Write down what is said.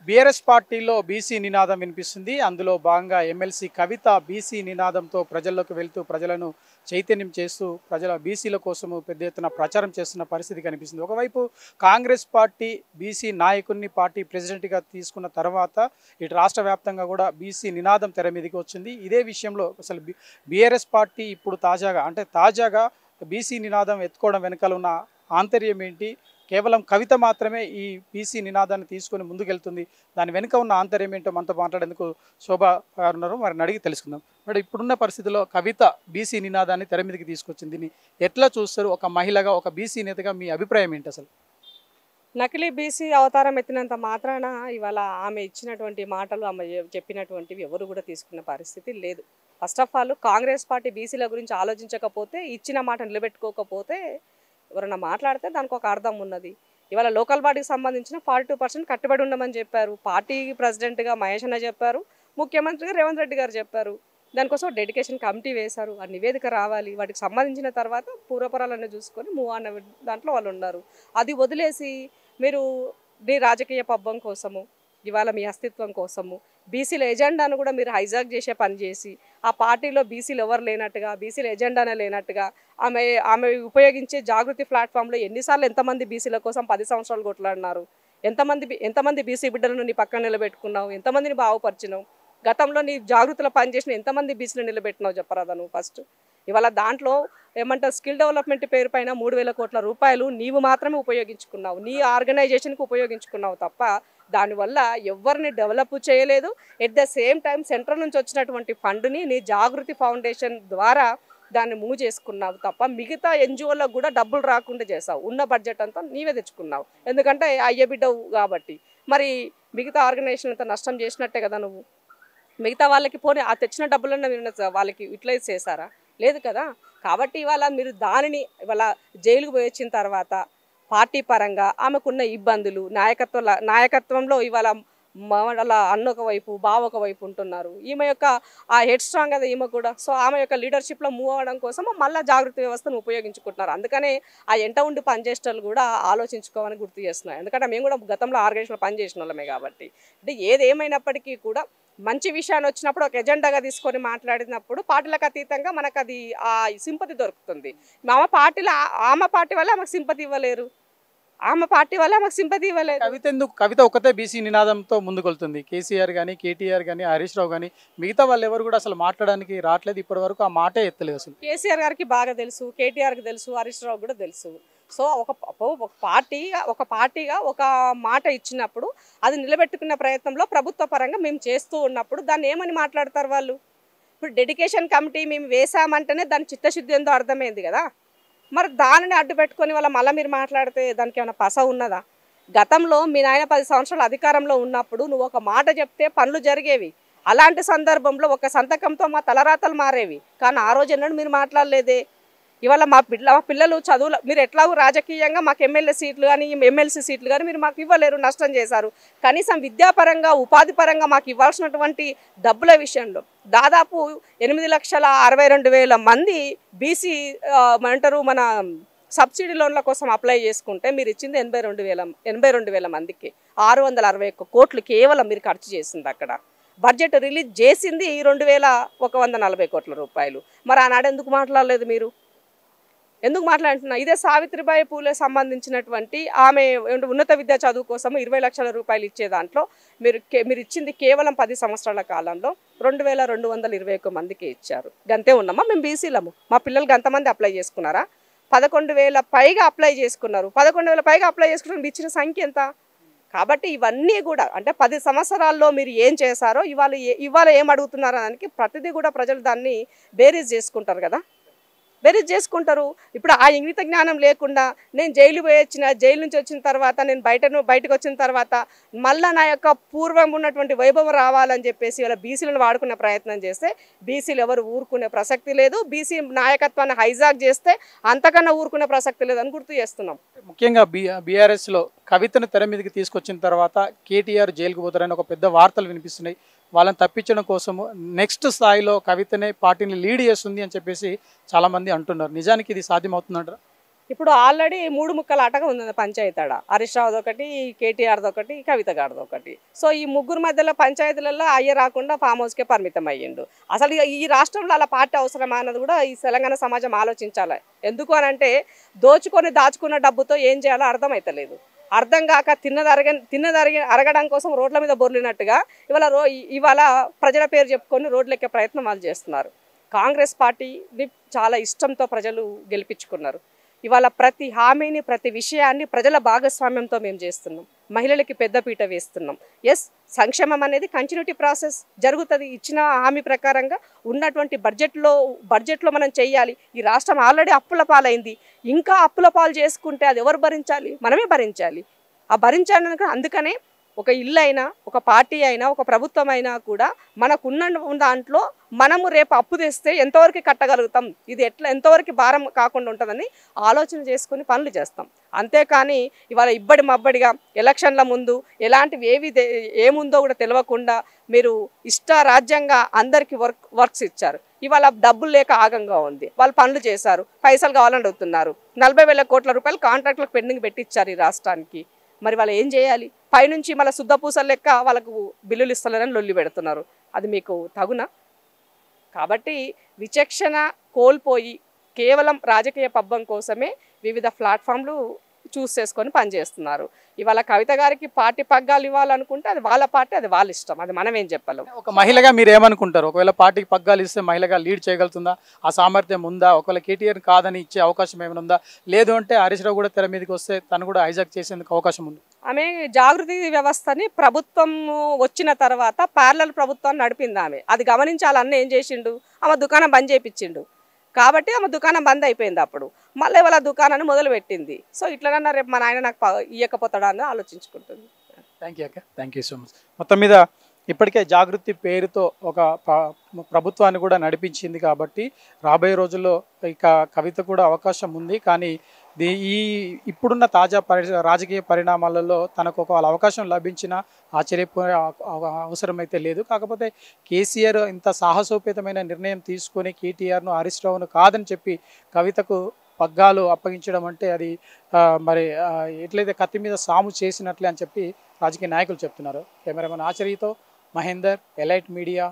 BRS పార్టీలో BC నినాదం వినిపిస్తుంది. అందులో భాగంగా ఎమ్మెల్సీ కవిత బీసీ నినాదంతో ప్రజల్లోకి వెళ్తూ ప్రజలను చైతన్యం చేస్తూ ప్రజల బీసీల కోసము పెద్ద ఎత్తున ప్రచారం చేస్తున్న పరిస్థితి కనిపిస్తుంది. ఒకవైపు కాంగ్రెస్ పార్టీ బీసీ నాయకుడిని పార్టీ ప్రెసిడెంట్గా తీసుకున్న తర్వాత ఇటు రాష్ట్ర వ్యాప్తంగా కూడా బీసీ నినాదం తెర మీదకి వచ్చింది. ఇదే విషయంలో అసలు బీఆర్ఎస్ పార్టీ ఇప్పుడు తాజాగా బీసీ నినాదం ఎత్తుకోవడం వెనకాల ఉన్న ఆంతర్యం ఏంటి? కేవలం కవిత మాత్రమే ఈ బీసీ నినాదాన్ని తీసుకొని ముందుకెళ్తుంది. దాని వెనుక ఉన్న ఆంతర్యం ఏంటో మనతో మాట్లాడేందుకు శోభ గారు ఉన్నారు. వారిని అడిగి తెలుసుకుందాం. మరి ఇప్పుడున్న పరిస్థితుల్లో కవిత బీసీ నినాదాన్ని తెర మీదకి తీసుకొచ్చింది. దీన్ని ఎట్లా చూస్తారు? ఒక మహిళగా, ఒక బీసీ నేతగా మీ అభిప్రాయం ఏంటి అసలు? నకిలీ బీసీ అవతారం ఎత్తినంత మాత్రాన ఇవాళ ఆమె ఇచ్చినటువంటి మాటలు, ఆమె చెప్పినటువంటివి ఎవరు కూడా తీసుకున్న పరిస్థితి లేదు. First of all Congress party బీసీల గురించి ఆలోచించకపోతే, ఇచ్చిన మాట నిలబెట్టుకోకపోతే ఎవరైనా మాట్లాడితే దానికి ఒక అర్థం ఉన్నది. ఇవాళ లోకల్ బాడీకి సంబంధించిన 42% కట్టుబడి ఉండమని చెప్పారు. పార్టీ ప్రెసిడెంట్గా మహేష్ అన్న చెప్పారు, ముఖ్యమంత్రిగా రేవంత్ రెడ్డి గారు చెప్పారు. దానికోసం డెడికేషన్ కమిటీ వేశారు. ఆ నివేదిక రావాలి, వాటికి సంబంధించిన తర్వాత పూర్వపరాలన్నీ చూసుకొని మూవ్ అన్న దాంట్లో వాళ్ళు ఉన్నారు. అది వదిలేసి మీరు మీ రాజకీయ పబ్బం కోసము, ఇవాళ మీ అస్తిత్వం కోసము బీసీల ఎజెండాను కూడా మీరు హైజాక్ చేసే పని చేసి, ఆ పార్టీలో బీసీలు ఎవరు లేనట్టుగా, బీసీల ఎజెండానే లేనట్టుగా, ఆమె ఆమె ఉపయోగించే జాగృతి ప్లాట్ఫామ్లో ఎన్నిసార్లు ఎంతమంది బీసీల కోసం 10 సంవత్సరాలు కొట్లాడినారు, ఎంతమంది బీసీ బిడ్డలను నీ పక్కన నిలబెట్టుకున్నావు, ఎంతమందిని బాగుపరిచినావు, గతంలో నీ జాగృతిలో పనిచేసిన ఎంతమంది బీసీలు నిలబెట్టినావు చెప్పరాదా నువ్వు ఫస్ట్. ఇవాళ దాంట్లో ఏమంటారు, స్కిల్ డెవలప్మెంట్ పేరు పైన 3,000 కోట్ల రూపాయలు నీవు మాత్రమే ఉపయోగించుకున్నావు, నీ ఆర్గనైజేషన్కి ఉపయోగించుకున్నావు తప్ప దానివల్ల ఎవరిని డెవలప్ చేయలేదు. At the same time central నుంచి వచ్చినటువంటి ఫండ్ని నీ జాగృతి ఫౌండేషన్ ద్వారా దాన్ని మూవ్ చేసుకున్నావు తప్ప మిగతా ఎన్జిఓలకు కూడా డబ్బులు రాకుండా చేసావు. ఉన్న బడ్జెట్ అంతా నీవే తెచ్చుకున్నావు, ఎందుకంటే అయ్య బిడ్డవు కాబట్టి. మరి మిగతా ఆర్గనైజేషన్ అంతా నష్టం చేసినట్టే కదా నువ్వు. మిగతా వాళ్ళకి పోనీ ఆ తెచ్చిన డబ్బులన్నా మీరు వాళ్ళకి యూటిలైజ్ చేశారా? లేదు కదా. కాబట్టి ఇవాళ మీరు దానిని ఇవాళ జైలుకు పోయి వచ్చిన తర్వాత పార్టీ పరంగా ఆమెకున్న ఇబ్బందులు, నాయకత్వంలో ఇవాళ వాళ్ళ అన్న ఒకవైపు, బావ ఒకవైపు ఉంటున్నారు. ఈమె యొక్క ఆ హెడ్ స్ట్రాంగ్ కదా ఈమె కూడా. సో ఆమె యొక్క లీడర్షిప్లో మూవ్ అవ్వడం కోసం మళ్ళీ జాగృతి వ్యవస్థను ఉపయోగించుకుంటున్నారు. అందుకనే ఆ ఎంట ఉండి పనిచేసేటోళ్ళు కూడా ఆలోచించుకోవాలని గుర్తు చేస్తున్నారు. ఎందుకంటే మేము కూడా గతంలో ఆర్గనైజేషన్లో పనిచేసిన వాళ్ళమే కాబట్టి. అంటే ఏదేమైనప్పటికీ కూడా మంచి విషయాన్ని వచ్చినప్పుడు ఒక ఎజెండాగా తీసుకొని మాట్లాడినప్పుడు పార్టీలకు అతీతంగా మనకు అది ఆ సింపతి దొరుకుతుంది. ఆమె పార్టీ వల్ల ఆమెకు సింపతి ఇవ్వలేరు, ఆమె పార్టీ వల్ల ఆమెకు సింపతి ఇవ్వలేదు. కవిత ఒక్కతే బీసీ నినాదంతో ముందుకెళ్తుంది. కేసీఆర్ కానీ, కేటీఆర్ కానీ, హరీష్ రావు కానీ మిగతా వాళ్ళు ఎవరు కూడా అసలు మాట్లాడడానికి రావట్లేదు. ఇప్పటి వరకు ఆ మాటే ఎత్తలేదు అసలు. కేసీఆర్ గారికి బాగా తెలుసు, కేటీఆర్కి తెలుసు, హరీష్ రావు కూడా తెలుసు. సో ఒక పార్టీగా ఒక మాట ఇచ్చినప్పుడు అది నిలబెట్టుకున్న ప్రయత్నంలో ప్రభుత్వ పరంగా మేము చేస్తూ ఉన్నప్పుడు దాన్ని ఏమని మాట్లాడతారు వాళ్ళు? ఇప్పుడు డెడికేషన్ కమిటీ మేము వేసామంటేనే దాని చిత్తశుద్ధి ఏందో అర్థమైంది కదా. మరి దానిని అడ్డు పెట్టుకొని మళ్ళీ మీరు మాట్లాడితే దానికి ఏమైనా పస ఉన్నదా? గతంలో మీ నాయన 10 సంవత్సరాలు అధికారంలో ఉన్నప్పుడు నువ్వు ఒక మాట చెప్తే పనులు జరిగేవి. అలాంటి సందర్భంలో ఒక సంతకంతో మా తలరాతలు మారేవి. కానీ ఆ రోజు ఎన్నడూ మీరు మాట్లాడలేదే. ఇవాళ మా పిల్లలు చదువులు మీరు ఎట్లాగో రాజకీయంగా మాకు ఎమ్మెల్యే సీట్లు కానీ ఎమ్మెల్సీ సీట్లు కానీ మీరు మాకు ఇవ్వలేరు, నష్టం చేశారు. కనీసం విద్యాపరంగా, ఉపాధి పరంగా మాకు ఇవ్వాల్సినటువంటి డబ్బుల విషయంలో దాదాపు 8,62,000 మంది బీసీ మన సబ్సిడీ లోన్ల కోసం అప్లై చేసుకుంటే మీరు ఇచ్చింది 82,000 మందికి 661 కోట్లు కేవలం మీరు ఖర్చు చేసింది. అక్కడ బడ్జెట్ రిలీజ్ చేసింది 2,140 కోట్ల రూపాయలు. మరి ఆనాడు ఎందుకు మాట్లాడలేదు మీరు? ఎందుకు మాట్లాడుతున్నా? ఇదే సావిత్రిబాయి పూలే సంబంధించినటువంటి ఆమె ఉన్నత విద్యా చదువు కోసం 20 లక్షల రూపాయలు ఇచ్చే దాంట్లో మీరు ఇచ్చింది కేవలం 10 సంవత్సరాల కాలంలో 2,221 మందికి ఇచ్చారు. గంతే ఉన్నామా మేము బీసీలము? మా పిల్లలు గంతమంది అప్లై చేసుకున్నారా? 11,000 పైగా అప్లై చేసుకున్నారు. 11,000 పైగా అప్లై చేసుకున్న ఇచ్చిన సంఖ్య ఎంత? కాబట్టి ఇవన్నీ కూడా అంటే 10 సంవత్సరాల్లో మీరు ఏం చేశారో ఇవాళ ఏం అడుగుతున్నారో దానికి ప్రతిదీ కూడా ప్రజలు దాన్ని బేరీజ్ చేసుకుంటారు కదా, బేరీజ్ చేసుకుంటారు. ఇప్పుడు ఆ ఇంగిత జ్ఞానం లేకుండా నేను జైలు నుంచి వచ్చిన తర్వాత నేను బయటకు వచ్చిన తర్వాత మళ్ళీ నా యొక్క పూర్వం ఉన్నటువంటి వైభవం రావాలని చెప్పేసి ఇలా బీసీలను వాడుకునే ప్రయత్నం చేస్తే బీసీలు ఎవరు ఊరుకునే ప్రసక్తి లేదు. బీసీ నాయకత్వాన్ని హైజాక్ చేస్తే అంతకన్నా ఊరుకునే ప్రసక్తి లేదని గుర్తు చేస్తున్నాం. ముఖ్యంగా బీఆర్ఎస్లో కవితను తెర మీదకి తీసుకొచ్చిన తర్వాత కేటీఆర్ జైలుకు పోతారని ఒక పెద్ద వార్తలు వినిపిస్తున్నాయి. వాళ్ళని తప్పించడం కోసము నెక్స్ట్ స్థాయిలో కవితనే పార్టీని లీడ్ చేస్తుంది అని చెప్పేసి చాలామంది అంటున్నారు. నిజానికి ఇది సాధ్యమవుతుందంటారా? ఇప్పుడు ఆల్రెడీ 3 ముక్కల ఆటగా ఉంది పంచాయతీ ఆడ. హరీష్ రావుది ఒకటి, కేటీఆర్ది ఒకటి, కవిత గారిది ఒకటి. సో ఈ ముగ్గురు మధ్యలో పంచాయతీలలో అయ్యే రాకుండా ఫామ్ హౌస్కే పరిమితం అయ్యిండు. అసలు ఈ రాష్ట్రంలో అలా పార్టీ అవసరమా అన్నది కూడా ఈ తెలంగాణ సమాజం ఆలోచించాలి. ఎందుకు అనంటే దోచుకొని దాచుకున్న డబ్బుతో ఏం చేయాలో అర్థమవుతలేదు. అర్థం కాక తిన్నది అరగడం కోసం రోడ్ల మీద బొర్లినట్టుగా ఇవాళ ప్రజల పేరు చెప్పుకొని రోడ్లెక్కే ప్రయత్నం వాళ్ళు చేస్తున్నారు. కాంగ్రెస్ పార్టీని చాలా ఇష్టంతో ప్రజలు గెలిపించుకున్నారు. ఇవాళ ప్రతి హామీని ప్రతి విషయాన్ని ప్రజల భాగస్వామ్యంతో మేము చేస్తున్నాం. మహిళలకి పెద్దపీట వేస్తున్నాం. ఎస్, సంక్షేమం అనేది కంటిన్యూటీ ప్రాసెస్ జరుగుతుంది. ఇచ్చిన హామీ ప్రకారంగా ఉన్నటువంటి బడ్జెట్లో మనం చేయాలి. ఈ రాష్ట్రం ఆల్రెడీ అప్పుల పాలైంది. ఇంకా అప్పుల పాలు చేసుకుంటే అది ఎవరు భరించాలి? మనమే భరించాలి. ఆ భరించాలని అందుకనే ఒక ఇల్లు అయినా, ఒక పార్టీ అయినా, ఒక ప్రభుత్వం అయినా కూడా మనకున్న దాంట్లో మనము రేపు అప్పు తెస్తే ఎంతవరకు కట్టగలుగుతాం, ఇది ఎంతవరకు భారం కాకుండా ఉంటుందని ఆలోచన చేసుకుని పనులు చేస్తాం. అంతేకాని ఇవాళ ఇబ్బడి మబ్బడిగా ఎలక్షన్ల ముందు ఎలాంటివి ఏముందో కూడా తెలియకుండా మీరు రాజ్యంగా అందరికీ వర్క్స్ ఇచ్చారు. ఇవాళ డబ్బులు లేక ఆగంగా ఉంది. వాళ్ళు పనులు చేశారు, పైసలు కావాలని అడుగుతున్నారు. 40,000 కోట్ల రూపాయలు కాంట్రాక్టులకు పెండింగ్ పెట్టించారు ఈ రాష్ట్రానికి. మరి వాళ్ళు ఏం చేయాలి? పైనుంచి మళ్ళీ శుద్ధపూసలు లెక్క వాళ్ళకు బిల్లులు ఇస్తలేరని లొల్లి పెడుతున్నారు. అది మీకు తగునా? కాబట్టి విచక్షణ కోల్పోయి కేవలం రాజకీయ పబ్బం కోసమే వివిధ ప్లాట్ఫామ్లు చూస్ చేసుకొని పనిచేస్తున్నారు. ఇవాళ కవిత గారికి పార్టీ పగ్గాలు ఇవ్వాలనుకుంటే అది వాళ్ళ పార్టీ, అది వాళ్ళ ఇష్టం. అది మనం ఏం చెప్పలేం. ఒక మహిళగా మీరు ఏమనుకుంటారు? ఒకవేళ పార్టీకి పగ్గాలు ఇస్తే మహిళగా లీడ్ చేయగలుగుతుందా? ఆ సామర్థ్యం ఉందా? ఒకవేళ కేటీఆర్ కాదని ఇచ్చే అవకాశం ఏమైనా ఉందా? లేదు అంటే హరీష్ రావు కూడా తెర మీదకి వస్తే తను కూడా హైజాక్ చేసేందుకు అవకాశం ఉంది. ఆమె జాగృతి వ్యవస్థని ప్రభుత్వం వచ్చిన తర్వాత ప్యారలల్ ప్రభుత్వాన్ని నడిపింది ఆమె. అది గమనించాలన్న ఏం చేసిండు? ఆమె దుకాణం బంద్ చేయించిండు. కాబట్టి ఆమె దుకాణం బంద్ అయిపోయింది. అప్పుడు మళ్ళీ వాళ్ళ దుకాణాన్ని మొదలు పెట్టింది. సో ఇట్లనన్నా రేపు మా నాయన నాకు ఇవ్వకపోతాడా అని ఆలోచించుకుంటుంది. థ్యాంక్ యూ అక్క, థ్యాంక్ యూ సో మచ్. మొత్తం మీద ఇప్పటికే జాగృతి పేరుతో ఒక ప్రభుత్వాన్ని కూడా నడిపించింది కాబట్టి రాబోయే రోజుల్లో ఇక కవిత కూడా అవకాశం ఉంది. కానీ ఇప్పుడున్న తాజా రాజకీయ పరిణామాలలో తనకు ఒక అవకాశం లభించిన ఆశ్చర్యపోయే అవసరం అయితే లేదు. కాకపోతే కేసీఆర్ ఇంత సాహసోపేతమైన నిర్ణయం తీసుకొని కేటీఆర్ను హరీష్ రావును కాదని చెప్పి కవితకు పగ్గాలు అప్పగించడం అంటే అది మరి ఎట్లయితే కత్తి మీద సాము చేసినట్లే అని చెప్పి రాజకీయ నాయకులు చెప్తున్నారు. కెమెరామెన్ ఆచర్యతో మహేందర్, ఎలైట్ మీడియా.